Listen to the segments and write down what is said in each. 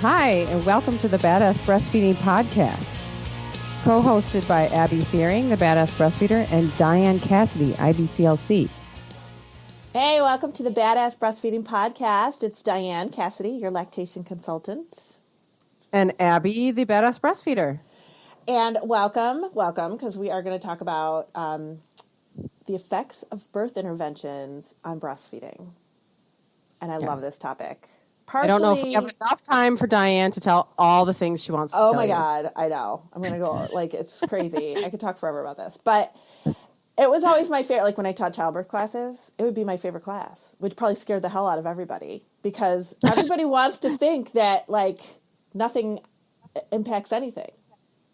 Hi, and welcome to the Badass Breastfeeding Podcast, co-hosted by Abby Fearing, the Badass Breastfeeder, and Dianne Cassidy, IBCLC. Hey, welcome to the Badass Breastfeeding Podcast. It's Dianne Cassidy, your lactation consultant. And Abby, the Badass Breastfeeder. And welcome, because we are going to talk about the effects of birth interventions on breastfeeding. And I love this topic. I don't know if we have enough time for Dianne to tell all the things she wants to tell you. Oh my God, I know. I'm going to go, it's crazy. I could talk forever about this. But it was always my favorite, when I taught childbirth classes, it would be my favorite class, which probably scared the hell out of everybody. Because everybody wants to think that, nothing impacts anything.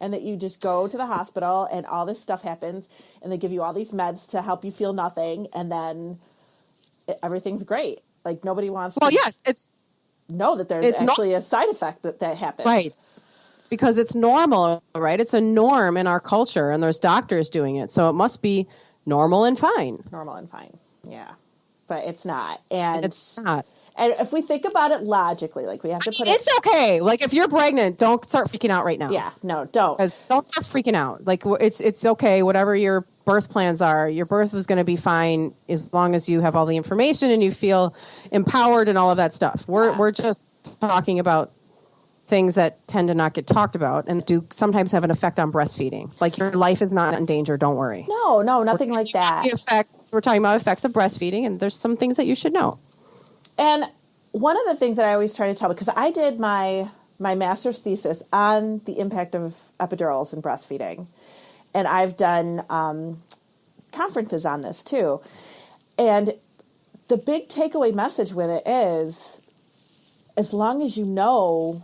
And that you just go to the hospital and all this stuff happens and they give you all these meds to help you feel nothing. And then everything's great. Nobody wants to know that there's actually a side effect that happens. Right. Because it's normal, right? It's a norm in our culture and there's doctors doing it. So it must be normal and fine. Normal and fine. Yeah. But it's not. And it's not. And if we think about it logically, we have to put It's okay. If you're pregnant, don't start freaking out right now. Yeah, no, don't. Because don't start freaking out. It's okay. Whatever your birth plans are, your birth is going to be fine as long as you have all the information and you feel empowered and all of that stuff. We're just talking about things that tend to not get talked about and do sometimes have an effect on breastfeeding. Your life is not in danger. Don't worry. No, nothing like that. We're talking about effects of breastfeeding, and there's some things that you should know. And one of the things that I always try to tell, because I did my master's thesis on the impact of epidurals in breastfeeding, and I've done conferences on this too. And the big takeaway message with it is, as long as you know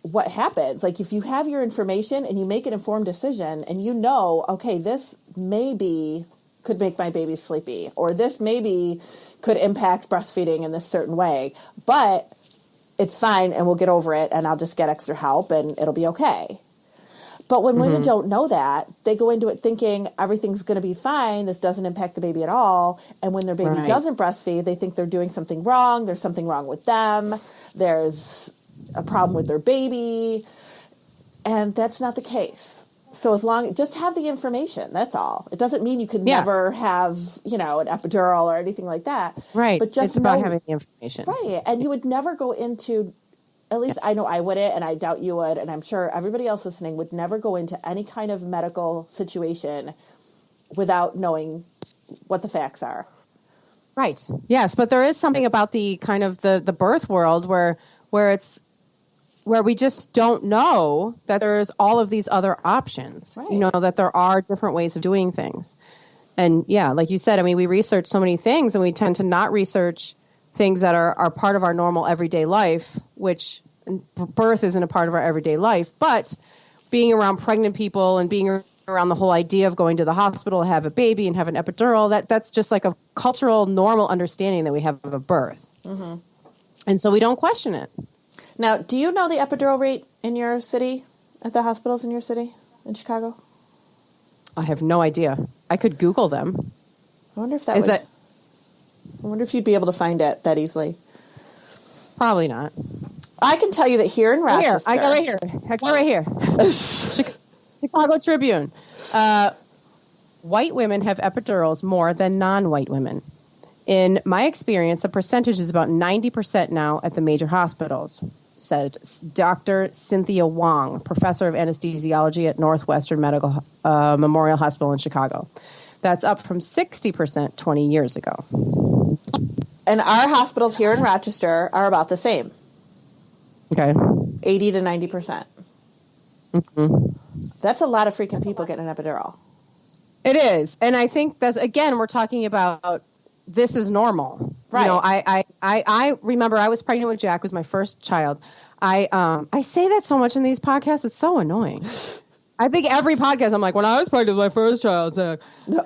what happens, if you have your information and you make an informed decision and you know, okay, this maybe could make my baby sleepy, or this maybe could impact breastfeeding in this certain way, but it's fine and we'll get over it and I'll just get extra help and it'll be okay. But when women don't know that, they go into it thinking everything's going to be fine, this doesn't impact the baby at all, and when their baby doesn't breastfeed, they think they're doing something wrong, there's something wrong with them, there's a problem with their baby, and that's not the case. So just have the information, that's all. It doesn't mean you could never have, an epidural or anything like that. Right. But just it's about having the information. Right. And you would never go into, at least I know I wouldn't, and I doubt you would, and I'm sure everybody else listening would never go into any kind of medical situation without knowing what the facts are. Right. Yes, but there is something about the kind of the birth world where we just don't know that there's all of these other options, that there are different ways of doing things. And like you said, we research so many things and we tend to not research things that are part of our normal everyday life, which birth isn't a part of our everyday life, but being around pregnant people and being around the whole idea of going to the hospital, have a baby and have an epidural, that's just a cultural normal understanding that we have of a birth. Mm-hmm. And so we don't question it. Now, do you know the epidural rate in your city, at the hospitals in your city, in Chicago? I have no idea. I could Google them. I wonder if I wonder if you'd be able to find it that easily. Probably not. I can tell you that here in Rochester. I got right here. Chicago Tribune. White women have epidurals more than non-white women. In my experience, the percentage is about 90% now at the major hospitals, said Dr. Cynthia Wong, professor of anesthesiology at Northwestern Medical Memorial Hospital in Chicago. That's up from 60% 20 years ago. And our hospitals here in Rochester are about the same. Okay. 80 to 90%. Mm-hmm. That's a lot of freaking people getting an epidural. It is. And I think that's, again, we're talking about this is normal. Right. I remember I was pregnant with Jack, was my first child. I say that so much in these podcasts. It's so annoying. I think every podcast I'm like, when I was pregnant with my first child, Jack. No.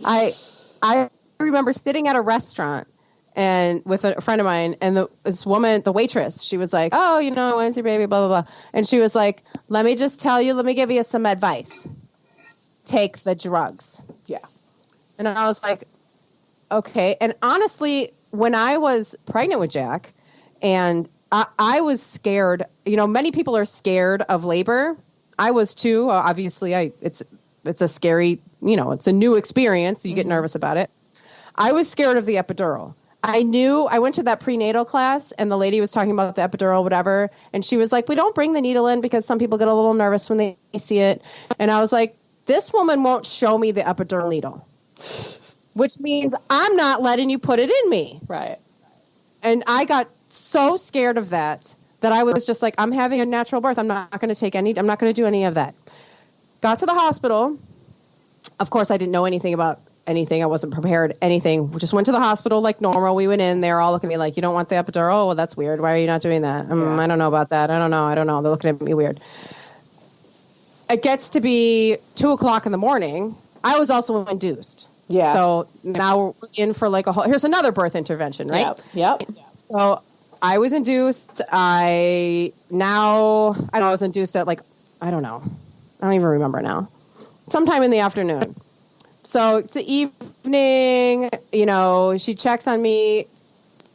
I remember sitting at a restaurant and with a friend of mine, and this woman, the waitress, she was like, oh, when's your baby, blah, blah, blah. And she was like, let me give you some advice. Take the drugs. Yeah. And I was like, okay. And honestly, when I was pregnant with Jack and I was scared. Many people are scared of labor. I was too. Obviously, it's a scary, it's a new experience. You get nervous about it. I was scared of the epidural. I went to that prenatal class and the lady was talking about the epidural, whatever. And she was like, we don't bring the needle in because some people get a little nervous when they see it. And I was like, this woman won't show me the epidural needle, which means I'm not letting you put it in me. Right. And I got so scared of that I was just like, I'm having a natural birth. I'm not going to do any of that. Got to the hospital. Of course, I didn't know anything about anything. I wasn't prepared, anything. We just went to the hospital like normal. We went in. They were all looking at me like, you don't want the epidural? Oh, well, that's weird. Why are you not doing that? I don't know about that. I don't know. They're looking at me weird. It gets to be 2:00 in the morning. I was also induced. Yeah. So now we're in for like here's another birth intervention, right? Yep. So I was induced. I was induced at I don't know. I don't even remember now. Sometime in the afternoon. So it's the evening, she checks on me.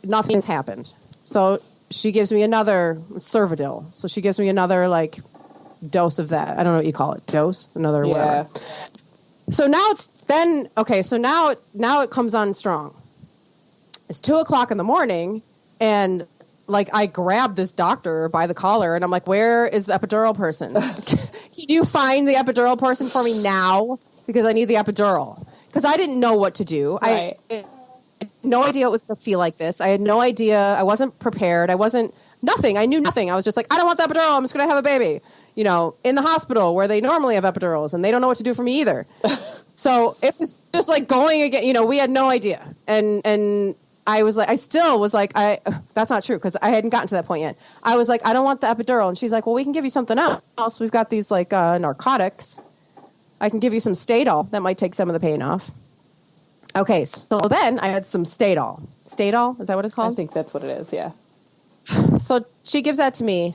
Nothing's happened. So she gives me another Cervidil. So she gives me another dose of that. I don't know what you call it. Dose? Another whatever. So now now it comes on strong. It's 2:00 in the morning and I grabbed this doctor by the collar and I'm like, where is the epidural person? Can you find the epidural person for me now? Because I need the epidural. Because I didn't know what to do. Right. I had no idea it was going to feel like this. I had no idea. I wasn't prepared. Nothing. I knew nothing. I was just like, I don't want the epidural. I'm just going to have a baby. In the hospital where they normally have epidurals and they don't know what to do for me either. So it was just going again. We had no idea. And I was I still was that's not true because I hadn't gotten to that point yet. I was like, I don't want the epidural. And she's like, well, we can give you something else. We've got these narcotics. I can give you some Stadol. That might take some of the pain off. Okay, so then I had some Stadol. Stadol, is that what it's called? I think that's what it is, yeah. So she gives that to me.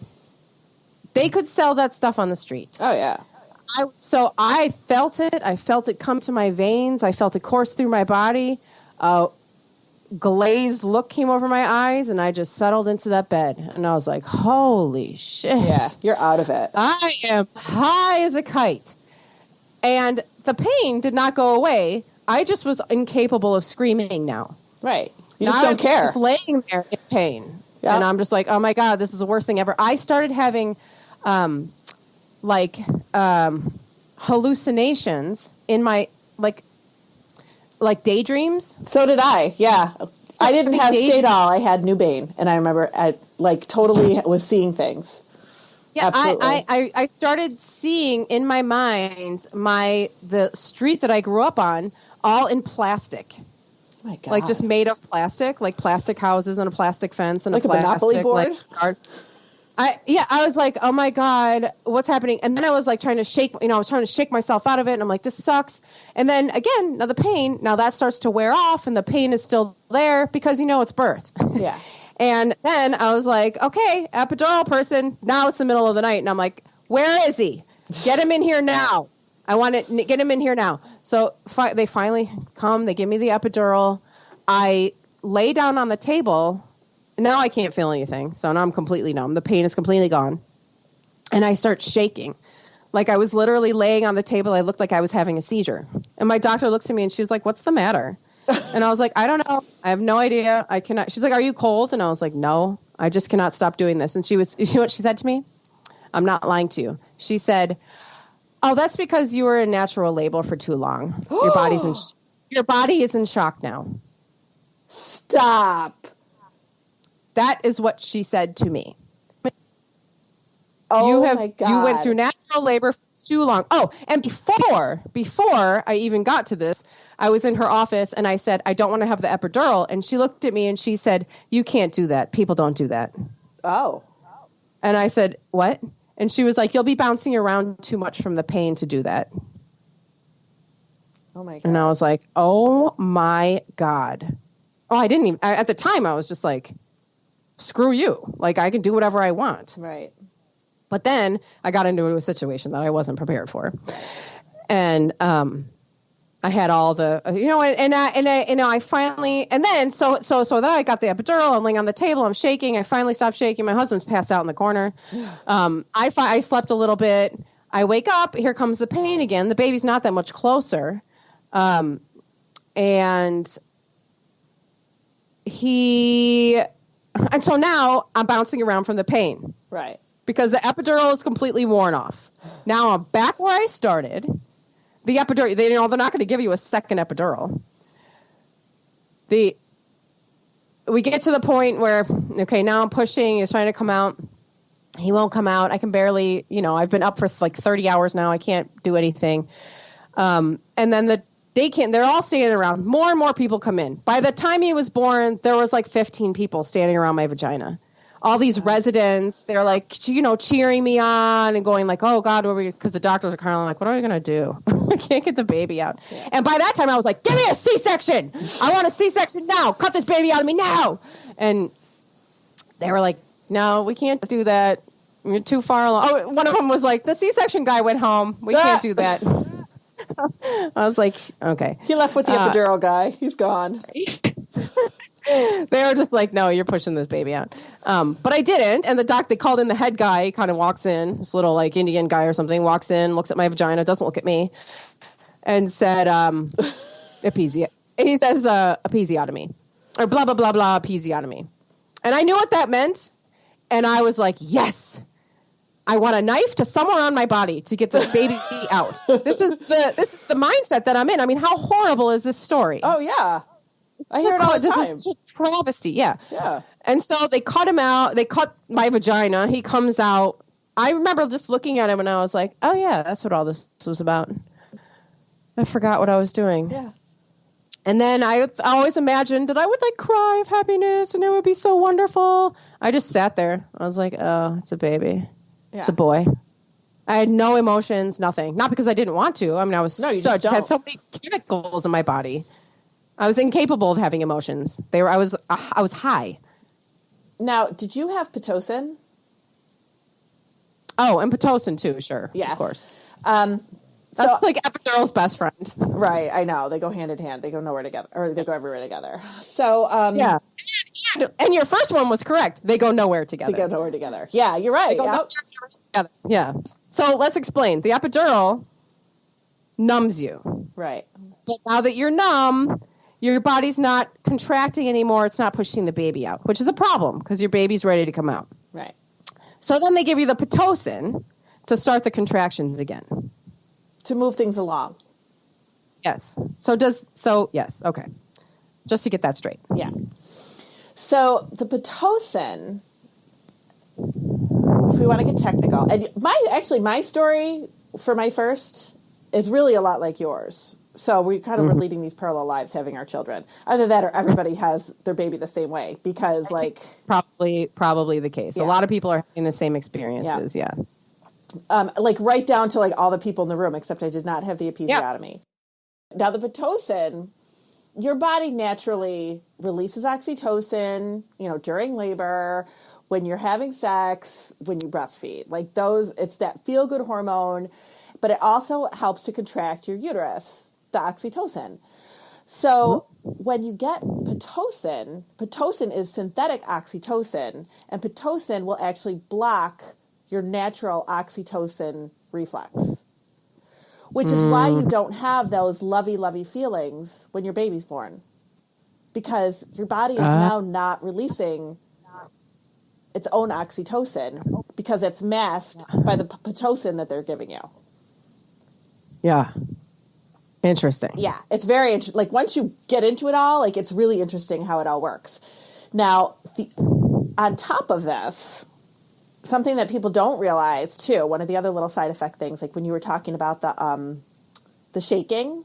They could sell that stuff on the street. Oh, yeah. So I felt it. I felt it come to my veins. I felt it course through my body. Glazed look came over my eyes, and I just settled into that bed. And I was like, holy shit. Yeah, you're out of it. I am high as a kite. And the pain did not go away. I just was incapable of screaming now. Right. You just don't care. Just laying there in pain. Yep. And I'm just like, oh my God, this is the worst thing ever. I started having hallucinations in my like daydreams. So did I. Yeah. I didn't have Stadol. I had Nubane, and I remember I totally was seeing things. Yeah, I started seeing in my mind the street that I grew up on all in plastic. Oh my God. Just made of plastic, plastic houses and a plastic fence and a plastic Monopoly board. I was like, oh my God, what's happening? And then I was trying to shake, I was trying to shake myself out of it. And I'm like, this sucks. And then again, now the pain, now that starts to wear off and the pain is still there because, it's birth. Yeah. And then I was like, okay, epidural person. Now it's the middle of the night. And I'm like, where is he? Get him in here now. I want to get him in here now. So they finally come. They give me the epidural. I lay down on the table. Now I can't feel anything. So now I'm completely numb. The pain is completely gone. And I start shaking. I was literally laying on the table. I looked like I was having a seizure. And my doctor looks at me and she's like, what's the matter? And I was like, I don't know. I have no idea. I cannot. She's like, are you cold? And I was like, no, I just cannot stop doing this. And you know what she said to me? I'm not lying to you. She said, oh, that's because you were in natural labor for too long. Your body is in shock now. Stop. That is what she said to me. Oh, my God. You went through natural labor for too long. Oh, and before I even got to this, I was in her office and I said, I don't want to have the epidural. And she looked at me and she said, you can't do that. People don't do that. Oh. And I said, what? And she was like, you'll be bouncing around too much from the pain to do that. Oh, my God. And I was like, oh, my God. Oh, I didn't even, at the time, I was just like, screw you. I can do whatever I want. Right. But then I got into a situation that I wasn't prepared for. And I I had all the, I finally, and then, so then I got the epidural. I'm laying on the table. I'm shaking. I finally stopped shaking. My husband's passed out in the corner. I slept a little bit. I wake up. Here comes the pain again. The baby's not that much closer. And so now I'm bouncing around from the pain. Right. Because the epidural is completely worn off. Now I'm back where I started. The epidural, they're not going to give you a second epidural. We get to the point where, okay, now I'm pushing. He's trying to come out. He won't come out. I can barely, I've been up for like 30 hours now. I can't do anything. And then they're all standing around. More and more people come in. By the time he was born, there was like 15 people standing around my vagina. All these residents, they're like, cheering me on and going like, oh God, because the doctors are kind of like, what are we going to do? I can't get the baby out. Yeah. And by that time I was like, give me a C-section. I want a C-section now. Cut this baby out of me now. And they were like, no, we can't do that. You're too far along. Oh, one of them was like, the C-section guy went home. We can't do that. I was like, okay. He left with the epidural guy. He's gone. They were just like, no, you're pushing this baby out. But I didn't. And they called in the head guy. He kind of walks in, this little like Indian guy or something, walks in, looks at my vagina, doesn't look at me, and said, he says, episiotomy, or blah, blah, blah, blah, episiotomy. And I knew what that meant. And I was like, yes, I want a knife to somewhere on my body to get this baby out. This is the mindset that I'm in. I mean, how horrible is this story? Oh, yeah. I hear it all the time. This is a travesty, yeah. Yeah. And so they cut him out. They cut my vagina. He comes out. I remember just looking at him and I was like, oh, yeah, that's what all this was about. I forgot what I was doing. Yeah. And then I always imagined that I would like cry of happiness and it would be so wonderful. I just sat there. I was like, oh, it's a baby. Yeah. It's a boy. I had no emotions, nothing. Not because I didn't want to. I mean, I was had so many chemicals in my body. I was incapable of having emotions. I was high. Now, did you have Pitocin? Oh, and Pitocin too, sure. Yeah. Of course. That's like epidural's best friend. Right, I know. They go hand in hand. They go nowhere together, or they go everywhere together. So, yeah. And your first one was correct. They go nowhere together. They go nowhere together. Yeah, you're right. Together. Yeah. So let's explain. The epidural numbs you. Right. But now that you're numb, your body's not contracting anymore. It's not pushing the baby out, which is a problem because your baby's ready to come out. Right. So then they give you the Pitocin to start the contractions again. To move things along. Yes. Yes. Okay. Just to get that straight. Yeah. So the Pitocin, if we want to get technical, and my story for my first is really a lot like yours. So we kind of were leading these parallel lives, having our children. Either that or everybody has their baby the same way because probably the case. Yeah. A lot of people are having the same experiences. Yeah. Like right down to like all the people in the room, except I did not have the episiotomy. Yeah. Now the Pitocin, your body naturally releases oxytocin, during labor, when you're having sex, when you breastfeed. Like it's that feel-good hormone, but it also helps to contract your uterus, the oxytocin. So when you get Pitocin is synthetic oxytocin, and Pitocin will actually block your natural oxytocin reflex, which is why you don't have those lovey feelings when your baby's born, because your body is now not releasing its own oxytocin because it's masked by the Pitocin that they're giving you. Yeah. Interesting. Yeah, it's very interesting. Like once you get into it all, like it's really interesting how it all works. Now, on top of this, something that people don't realize too, one of the other little side effect things, like when you were talking about the shaking.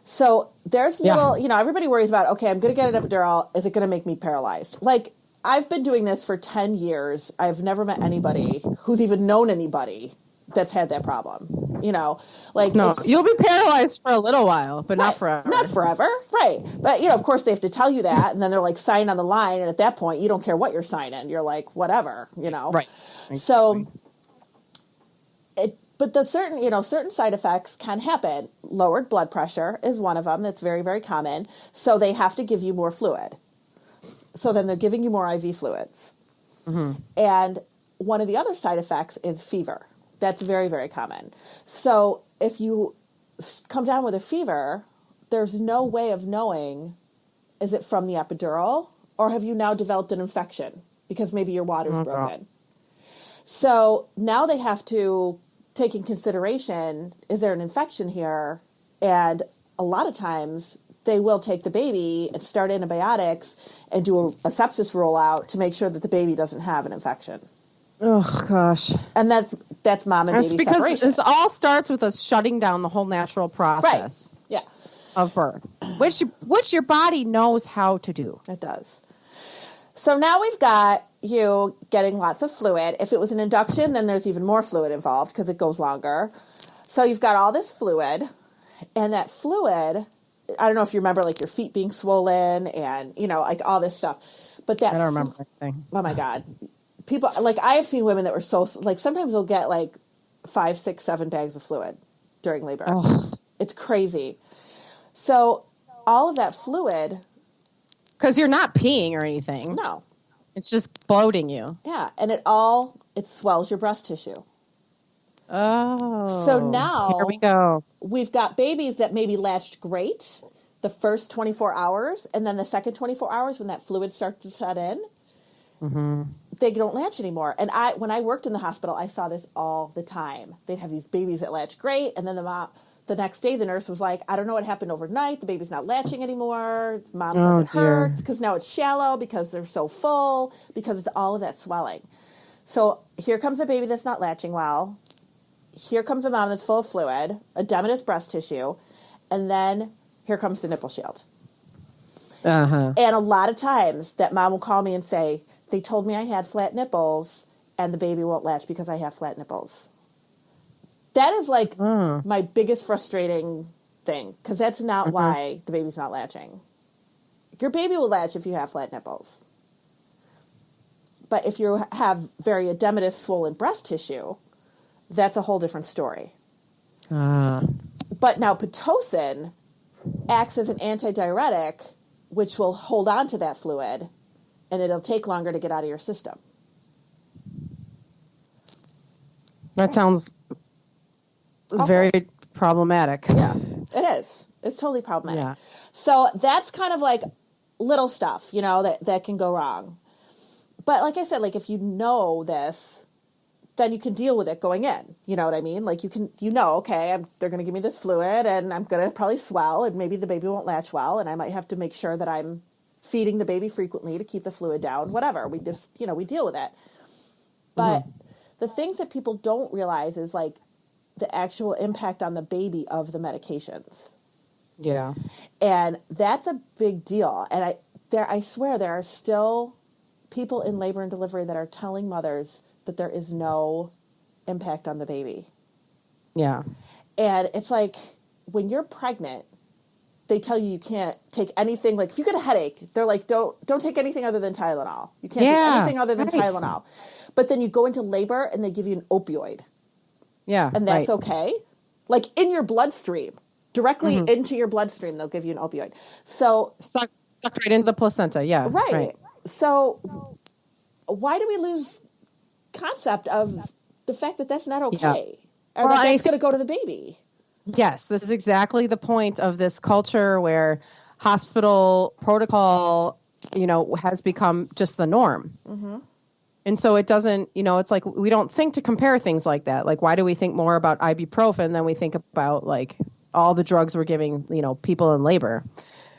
So there's little, everybody worries about, okay, I'm going to get an epidural. Is it going to make me paralyzed? Like I've been doing this for 10 years. I've never met anybody who's even known anybody that's had that problem. No, you'll be paralyzed for a little while, but not forever. Not forever, right? But of course, they have to tell you that, and then they're like, sign on the line, and at that point, you don't care what you're signing. You're like, whatever, Right. So, But the certain side effects can happen. Lowered blood pressure is one of them. That's very, very common. So they have to give you more fluid. So then they're giving you more IV fluids. Mm-hmm. And one of the other side effects is fever. That's very, very common. So if you come down with a fever, there's no way of knowing, is it from the epidural or have you now developed an infection because maybe your water's broken? So now they have to take in consideration, is there an infection here? And a lot of times they will take the baby and start antibiotics and do a sepsis rollout to make sure that the baby doesn't have an infection. Oh, gosh. And that's mom and baby because separation. This all starts with us shutting down the whole natural process of birth, which your body knows how to do. It does. So now we've got you getting lots of fluid. If it was an induction, then there's even more fluid involved because it goes longer. So you've got all this fluid, and that fluid, I don't know if you remember, like your feet being swollen and, like all this stuff. But that I don't remember anything. Oh, my God. People, like I have seen women that were like sometimes they'll get like 5, 6, 7 bags of fluid during labor. Oh. It's crazy. So all of that fluid. Because you're not peeing or anything. No. It's just bloating you. Yeah. And it swells your breast tissue. Oh. So now here we go. We've got babies that maybe latched great the first 24 hours. And then the second 24 hours when that fluid starts to set in. Mm-hmm. They don't latch anymore. And when I worked in the hospital, I saw this all the time. They'd have these babies that latch great, and then the next day the nurse was like, I don't know what happened overnight. The baby's not latching anymore. Mom says it hurts because now it's shallow because they're so full, because it's all of that swelling. So here comes a baby that's not latching well. Here comes a mom that's full of fluid, edematous breast tissue, and then here comes the nipple shield. Uh-huh. And a lot of times that mom will call me and say, they told me I had flat nipples and the baby won't latch because I have flat nipples. That is like my biggest frustrating thing, because that's not why the baby's not latching. Your baby will latch if you have flat nipples. But if you have very edematous swollen breast tissue, that's a whole different story. But now Pitocin acts as an antidiuretic, which will hold on to that fluid, and it'll take longer to get out of your system. That sounds very problematic. Yeah, it is. It's totally problematic. Yeah. So that's kind of like little stuff, that can go wrong. But like I said, like if you know this, then you can deal with it going in. You know what I mean? Like okay, they're going to give me this fluid and I'm going to probably swell and maybe the baby won't latch well and I might have to make sure that I'm feeding the baby frequently to keep the fluid down, whatever. We just, we deal with it. But the things that people don't realize is like the actual impact on the baby of the medications. Yeah. And that's a big deal. And I swear there are still people in labor and delivery that are telling mothers that there is no impact on the baby. Yeah. And it's like when you're pregnant, they tell you can't take anything. Like if you get a headache, they're like, don't take anything other than Tylenol. You can't take anything other than Tylenol. But then you go into labor and they give you an opioid. Yeah. And that's okay. Like in your bloodstream, directly into your bloodstream, they'll give you an opioid. So sucked right into the placenta. Yeah. Right. So why do we lose concept of the fact that that's not okay? Yeah. Or that's going to go to the baby? Yes, this is exactly the point of this culture where hospital protocol, has become just the norm. Mm-hmm. And so it doesn't, it's like we don't think to compare things like that. Like, why do we think more about ibuprofen than we think about like all the drugs we're giving, people in labor?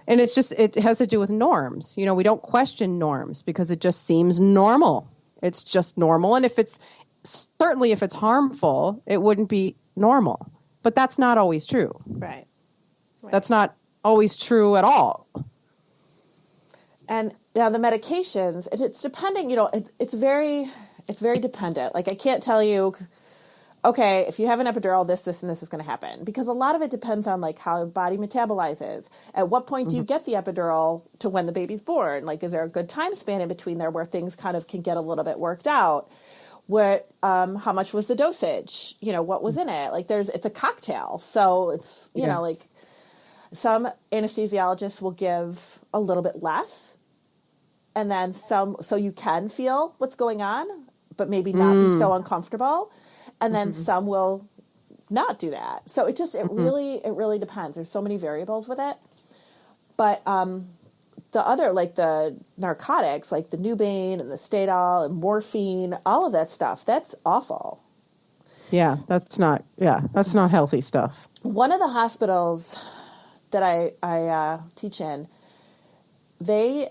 And it's just, it has to do with norms. We don't question norms because it just seems normal. It's just normal. And if it's harmful, it wouldn't be normal. But that's not always true. Right. That's not always true at all. And now the medications, it's depending, it's very dependent. Like I can't tell you, okay, if you have an epidural, this, and this is going to happen. Because a lot of it depends on like how your body metabolizes. At what point do you get the epidural to when the baby's born? Like, is there a good time span in between there where things kind of can get a little bit worked out? how much was the dosage? What was in it? Like it's a cocktail. So it's, like some anesthesiologists will give a little bit less, and then some, so you can feel what's going on, but maybe not be so uncomfortable. And then some will not do that. So it really depends. There's so many variables with it. But the other, like the narcotics, like the Nubain and the Stadol and morphine, all of that stuff, that's awful. Yeah, that's not healthy stuff. One of the hospitals that I teach in, there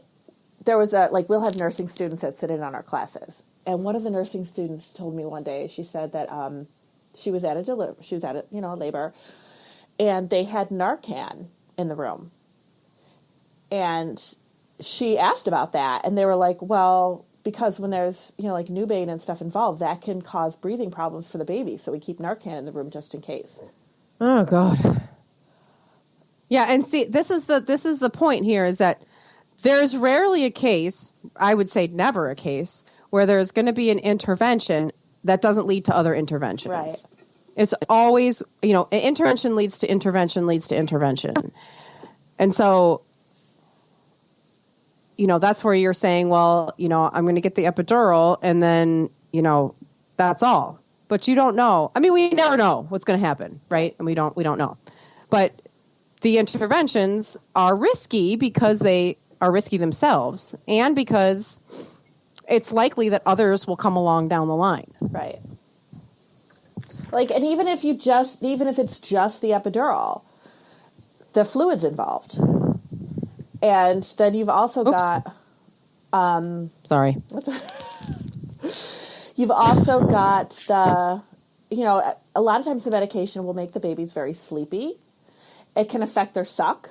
was we'll have nursing students that sit in on our classes. And one of the nursing students told me one day, she said that she was at labor, and they had Narcan in the room. And she asked about that, and they were like, well, because when there's, like Nubain and stuff involved, that can cause breathing problems for the baby. So we keep Narcan in the room just in case. Oh, God. Yeah, and see, this is the point here, is that there's rarely a case, I would say never a case, where there's going to be an intervention that doesn't lead to other interventions. Right. It's always, intervention leads to intervention leads to intervention. And so, that's where you're saying, well, I'm going to get the epidural and then, that's all. But you don't know. I mean, we never know what's going to happen, right? And we don't know. But the interventions are risky because they are risky themselves, and because it's likely that others will come along down the line. Right. Like, and even if it's just the epidural, the fluid's involved. And then you've also got, sorry. You've also got a lot of times the medication will make the babies very sleepy. It can affect their suck.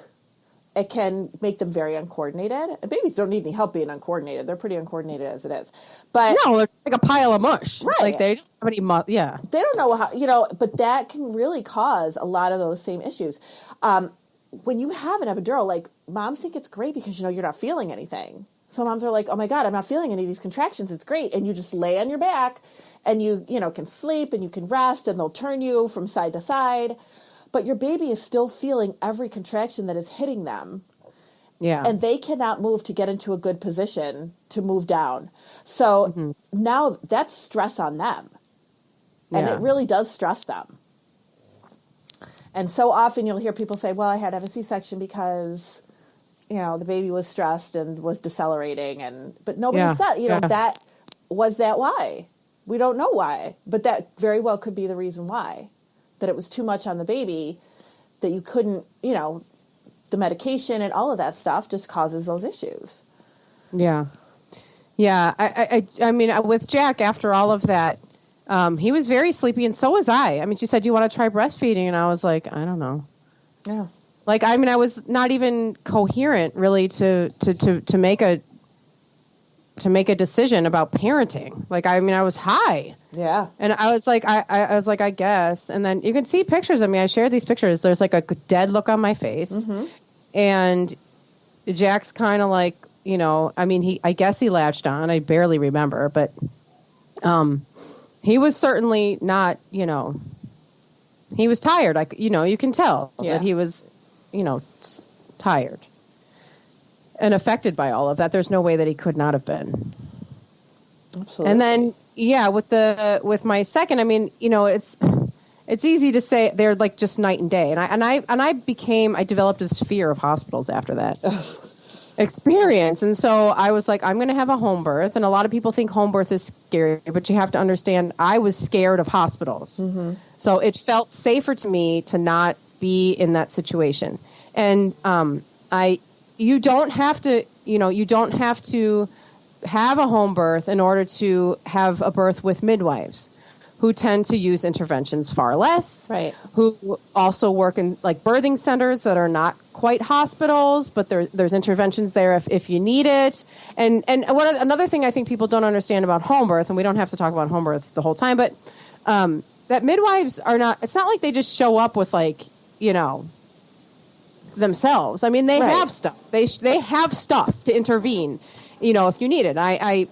It can make them very uncoordinated. And babies don't need any help being uncoordinated. They're pretty uncoordinated as it is. But no, it's like a pile of mush. Right. Like they don't have any yeah. They don't know how, but that can really cause a lot of those same issues. When you have an epidural, like, moms think it's great because, you're not feeling anything. So moms are like, oh my God, I'm not feeling any of these contractions. It's great. And you just lay on your back and you can sleep and you can rest, and they'll turn you from side to side. But your baby is still feeling every contraction that is hitting them. Yeah. And they cannot move to get into a good position to move down. So now that's stress on them. And it really does stress them. And so often you'll hear people say, well, I had to have a C-section because, the baby was stressed and was decelerating. But nobody said, that was that why? We don't know why. But that very well could be the reason why. That it was too much on the baby, that you couldn't, the medication and all of that stuff just causes those issues. Yeah. Yeah. I mean, with Jack, after all of that, he was very sleepy, and so was I. I mean, she said, do you want to try breastfeeding? And I was like, I don't know. Yeah. Like, I mean, I was not even coherent really to make a decision about parenting. Like, I mean, I was high. Yeah. And I was like, I was like, I guess. And then you can see pictures of me. I shared these pictures. There's like a dead look on my face. Mm-hmm. And Jack's kind of like, I mean, I guess he latched on. I barely remember, but he was certainly not, he was tired. You can tell that he was, tired and affected by all of that. There's no way that he could not have been. Absolutely. And then, with my second, I mean, it's easy to say they're like just night and day. And I developed this fear of hospitals after that experience. And so I was like, I'm going to have a home birth. And a lot of people think home birth is scary, but you have to understand, I was scared of hospitals. Mm-hmm. So it felt safer to me to not be in that situation. And, you don't have to have a home birth in order to have a birth with midwives who tend to use interventions far less, right? Who also work in like birthing centers that are not quite hospitals, but there's interventions there if you need it. And another thing I think people don't understand about home birth, and we don't have to talk about home birth the whole time, but that midwives are not, it's not like they just show up with like, themselves. I mean, they have stuff. They have stuff to intervene, if you need it. I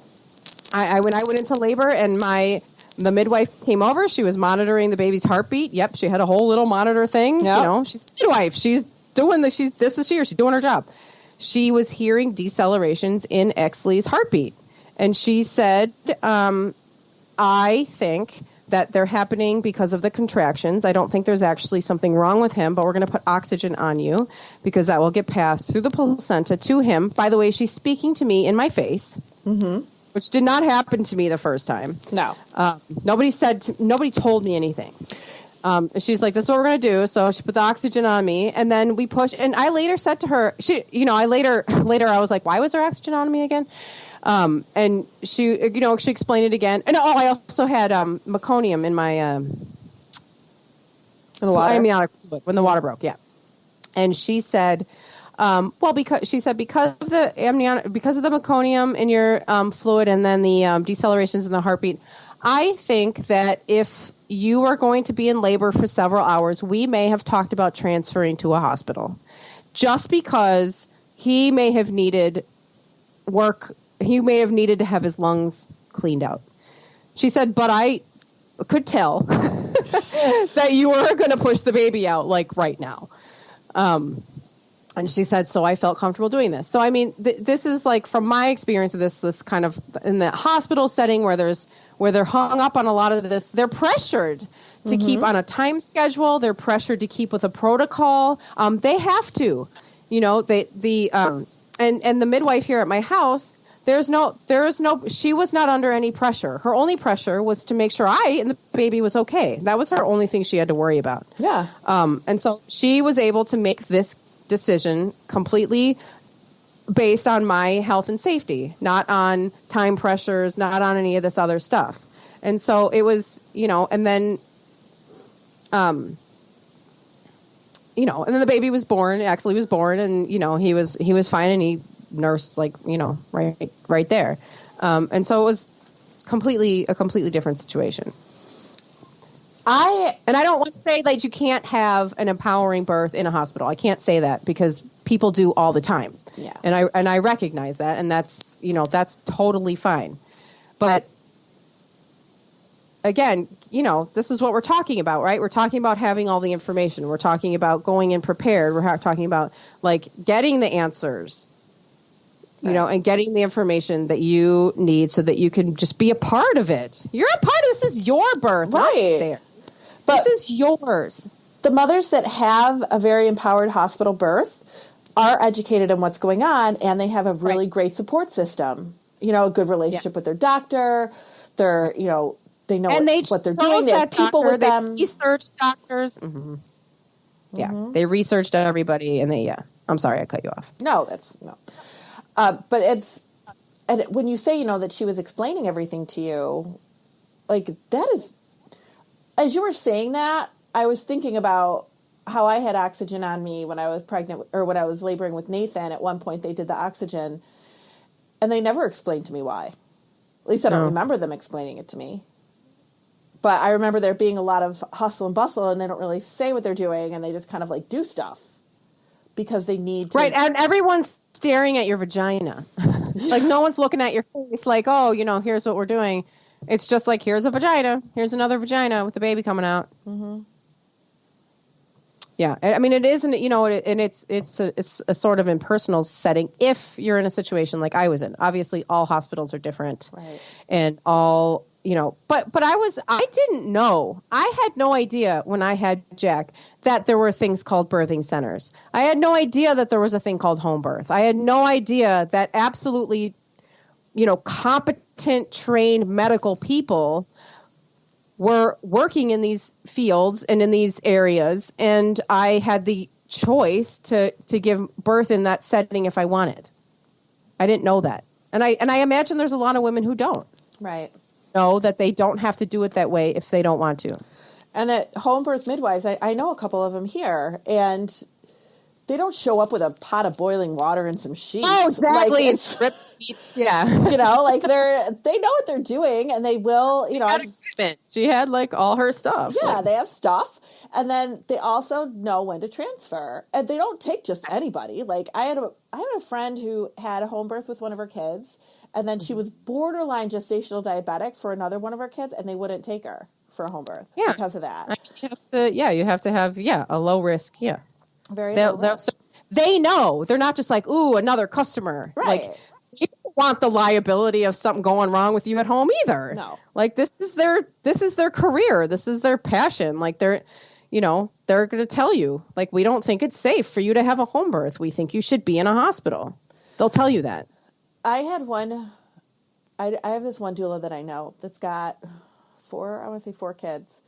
when I went into labor and the midwife came over, she was monitoring the baby's heartbeat. Yep, she had a whole little monitor thing. Yep. You know, she's a midwife. She's doing she's doing her job. She was hearing decelerations in Exley's heartbeat. And she said, I think that they're happening because of the contractions. I don't think there's actually something wrong with him, but we're going to put oxygen on you because that will get passed through the placenta to him. By the way, she's speaking to me in my face, which did not happen to me the first time. No. Nobody told me anything. She's like, this is what we're going to do. So she put the oxygen on me, and then we push. And I later said to her, later I was like, why was there oxygen on me again? And she explained it again. And I also had meconium in my in the water. Amniotic fluid when the water broke. Yeah. And she said, because of the meconium in your fluid, and then the decelerations in the heartbeat, I think that if you are going to be in labor for several hours, we may have talked about transferring to a hospital, just because he may have needed work. He may have needed to have his lungs cleaned out. She said, but I could tell that you were going to push the baby out like right now. And she said, so I felt comfortable doing this. So, I mean, this is like, from my experience of this kind of in the hospital setting where they're hung up on a lot of this, they're pressured to keep on a time schedule. They're pressured to keep with a protocol. They have to, and the midwife here at my house, she was not under any pressure. Her only pressure was to make sure I and the baby was okay. That was her only thing she had to worry about. Yeah. And so she was able to make this decision completely based on my health and safety, not on time pressures, not on any of this other stuff. And so it was, and then, and then the baby was born, Exley was born, and, he was fine, and he nursed right there. And so it was a completely different situation. I don't want to say that you can't have an empowering birth in a hospital. I can't say that, because people do all the time. Yeah. And I recognize that, and that's totally fine. But again, this is what we're talking about, right? We're talking about having all the information. We're talking about going in prepared. We're talking about getting the answers, and getting the information that you need so that you can just be a part of it. You're a part of this. Is your birth, right? There. But this is yours. The mothers that have a very empowered hospital birth are educated in what's going on, and they have a really great support system. A good relationship with their doctor. They're, they know what they're doing. They have people with them. Research doctors. Mm-hmm. Yeah, they researched everybody, and I'm sorry, I cut you off. No, no. But when you say, that she was explaining everything to you, that is, as you were saying that, I was thinking about how I had oxygen on me when I was pregnant, or when I was laboring with Nathan. At one point, they did the oxygen, and they never explained to me why. At least I don't remember them explaining it to me. But I remember there being a lot of hustle and bustle, and they don't really say what they're doing, and they just kind of do stuff because they need to. Right, and everyone's staring at your vagina. No one's looking at your face here's what we're doing. It's just here's a vagina. Here's another vagina with the baby coming out. Mm-hmm. Yeah, I mean, it isn't, and it's a sort of impersonal setting if you're in a situation like I was in. Obviously, all hospitals are different, right? And all, but I didn't know. I had no idea when I had Jack that there were things called birthing centers. I had no idea that there was a thing called home birth. I had no idea that absolutely, competent, trained medical people were working in these fields and in these areas, and I had the choice to give birth in that setting if I wanted. I didn't know that, and I imagine there's a lot of women who don't. Right. Know that they don't have to do it that way if they don't want to. And that home birth midwives, I know a couple of them here, and they don't show up with a pot of boiling water and some sheets. Oh, exactly. And strip sheets. Yeah. They know what they're doing, and they will, She had all her stuff. Yeah, they have stuff, And then they also know when to transfer. And they don't take just anybody. Like I had a friend who had a home birth with one of her kids, and then she was borderline gestational diabetic for another one of her kids, and they wouldn't take her for a home birth because of that. I mean, you have to have a low risk. Yeah. Very low risk. They know. They're not just like, ooh, another customer. Right. Like, you don't want the liability of something going wrong with you at home either. No. Like, this is their career. This is their passion. Like, they're going to tell you, like, we don't think it's safe for you to have a home birth. We think you should be in a hospital. They'll tell you that. I have this one doula that I know that's got 4 kids.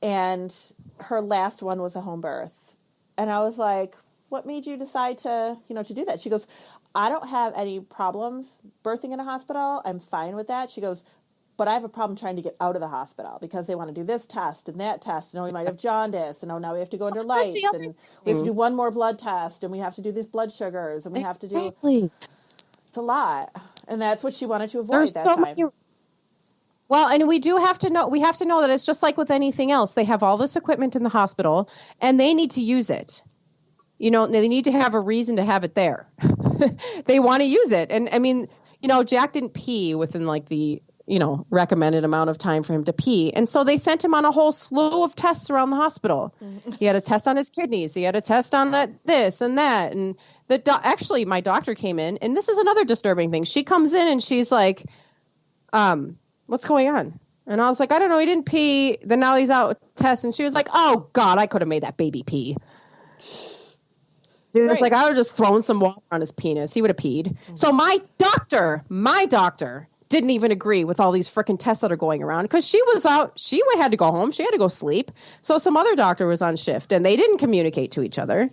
And her last one was a home birth. And I was like, what made you decide to do that? She goes, I don't have any problems birthing in a hospital. I'm fine with that. She goes, but I have a problem trying to get out of the hospital because they want to do this test and that test. And we might have jaundice. And now we have to go under lights. And we have to do one more blood test. And we have to do these blood sugars. And we have to do... It's a lot. And that's what she wanted to avoid that time. Well, and we have to know that it's just like with anything else. They have all this equipment in the hospital and they need to use it. They need to have a reason to have it there. They want to use it. And I mean, Jack didn't pee within like the, recommended amount of time for him to pee. And so they sent him on a whole slew of tests around the hospital. He had a test on his kidneys. He had a test on this and that. And actually my doctor came in, and this is another disturbing thing. She comes in and she's like, what's going on? And I was like, I don't know. He didn't pee. Then now he's out with tests. And she was like, oh God, I could have made that baby pee. She was like, I would have just thrown some water on his penis. He would have peed. So my doctor didn't even agree with all these freaking tests that are going around because she was out. She had to go home. She had to go sleep. So some other doctor was on shift and they didn't communicate to each other.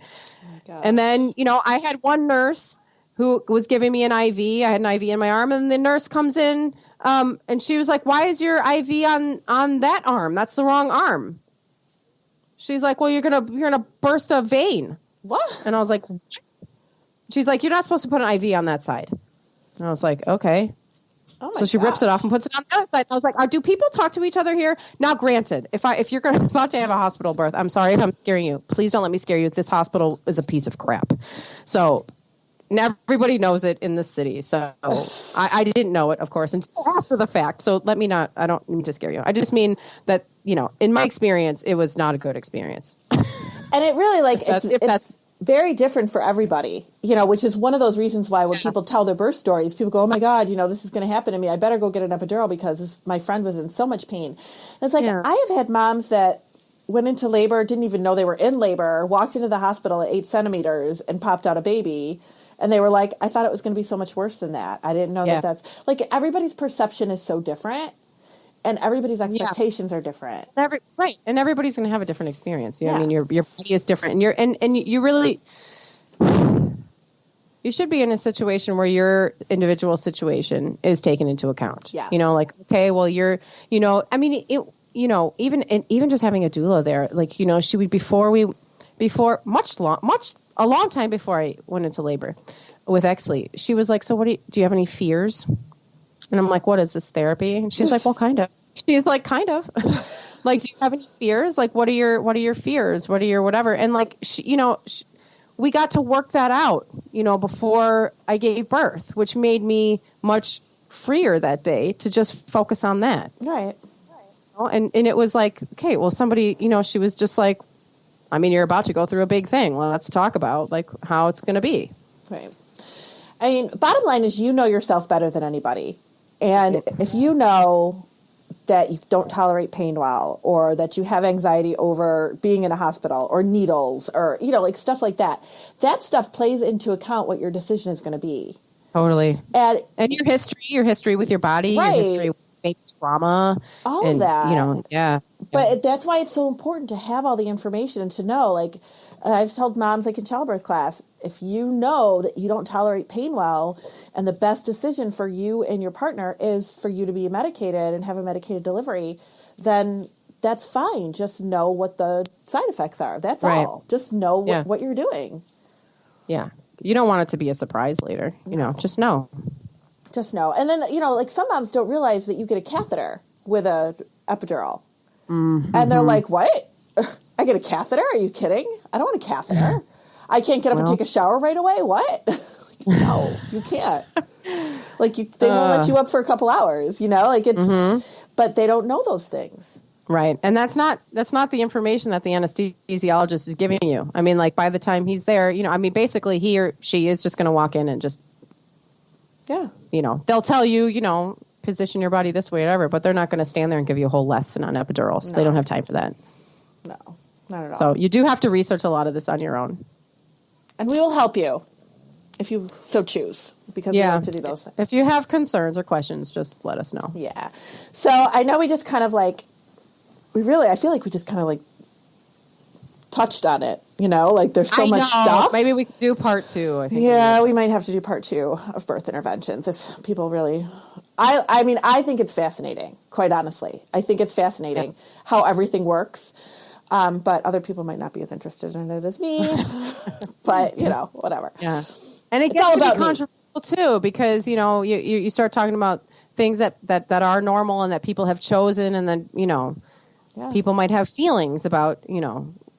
Oh, and then, I had one nurse who was giving me an IV. I had an IV in my arm, and the nurse comes in and she was like, why is your IV on that arm? That's the wrong arm. She's like, well, you're gonna burst a vein. What? And I was like, what? She's like, you're not supposed to put an IV on that side. And I was like, okay. Oh my so she rips it off and puts it on the other side. And I was like, do people talk to each other here? Now, granted, if you're about to have a hospital birth, I'm sorry if I'm scaring you. Please don't let me scare you. This hospital is a piece of crap. So everybody knows it in this city. So I didn't know it, of course, until after the fact. So I don't mean to scare you. I just mean that, in my experience, it was not a good experience. And it really, it's very different for everybody, which is one of those reasons why when people tell their birth stories, people go, oh my God, this is going to happen to me. I better go get an epidural because my friend was in so much pain. And it's like, I have had moms that went into labor, didn't even know they were in labor, walked into the hospital at 8 centimeters and popped out a baby. And they were like, I thought it was going to be so much worse than that. I didn't know that that's like everybody's perception is so different. And everybody's expectations are different. Right. And everybody's going to have a different experience. I mean, your body is different. And you really, you should be in a situation where your individual situation is taken into account. Yes. Okay, well, you're, I mean, even just having a doula there, she would, a long time before I went into labor with Exley, she was like, so do you have any fears? And I'm like, what is this, therapy? And she's like, well, kind of. She's like, kind of. Like, do you have any fears? Like, what are your fears? What are your whatever? And like, we got to work that out, before I gave birth, which made me much freer that day to just focus on that. Right. And it was like, okay, well, somebody, she was just like, I mean, you're about to go through a big thing. Well, let's talk about like how it's going to be. Right. I mean, bottom line is you know yourself better than anybody. And if you know that you don't tolerate pain well, or that you have anxiety over being in a hospital or needles or, like stuff like that, that stuff plays into account what your decision is going to be. Totally. And your history with your body, right. Your history with maybe trauma. All of that. Yeah. But that's why it's so important to have all the information and to know, like, I've told moms like in childbirth class, if you know that you don't tolerate pain well and the best decision for you and your partner is for you to be medicated and have a medicated delivery, then that's fine. Just know what the side effects are. That's right. All. Just know what you're doing. Yeah. You don't want it to be a surprise later. Just know. Just know. And then, like some moms don't realize that you get a catheter with a epidural. Mm-hmm. And they're like, what? I I get a catheter? Are you kidding? I don't want a catheter. I can't get up and take a shower right away. What? No, you can't. Like they won't let you up for a couple hours, like it's, but they don't know those things. Right. And that's not the information that the anesthesiologist is giving you. I mean, like by the time he's there, basically he or she is just going to walk in and just, they'll tell you, position your body this way, whatever, but they're not going to stand there and give you a whole lesson on epidurals. No. They don't have time for that. No, not at all. So you do have to research a lot of this on your own. And we will help you if you so choose, because we have to do those things. If you have concerns or questions, just let us know. Yeah. So I know we just kind of I feel like we just kind of touched on it, like there's so much stuff. Maybe we could do part 2. I think. Yeah, we might have to do part 2 of birth interventions if people really, I think it's fascinating, quite honestly. I think it's fascinating how everything works. But other people might not be as interested in it as me, but whatever. Yeah. And it gets to be controversial too, because, you start talking about things that are normal and that people have chosen. And then, people might have feelings about,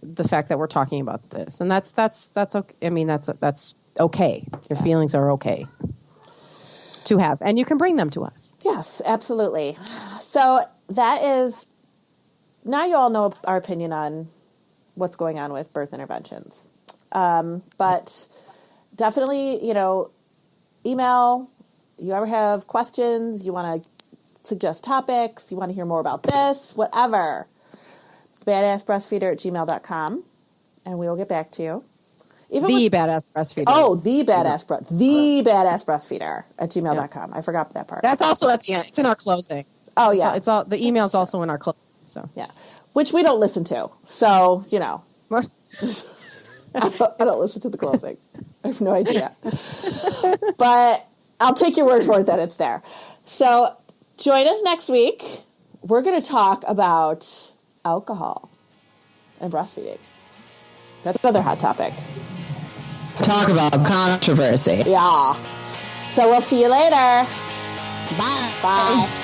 the fact that we're talking about this. And that's okay. I mean, that's okay. Your feelings are okay to have, and you can bring them to us. Yes, absolutely. So that is, now you all know our opinion on what's going on with birth interventions. But definitely, email, you ever have questions, you want to suggest topics, you want to hear more about this, whatever, badassbreastfeeder@gmail.com, and we will get back to you. Badass breastfeeder. Oh, the badass breastfeeder @gmail.com. I forgot that part. That's also at the end. It's in our closing. Oh, yeah. It's all the email's also in our closing. So yeah, which we don't listen to. So, I don't listen to the closing. I have no idea. But I'll take your word for it that it's there. So join us next week. We're going to talk about alcohol and breastfeeding. That's another hot topic. Talk about controversy. Yeah. So we'll see you later. Bye. Bye.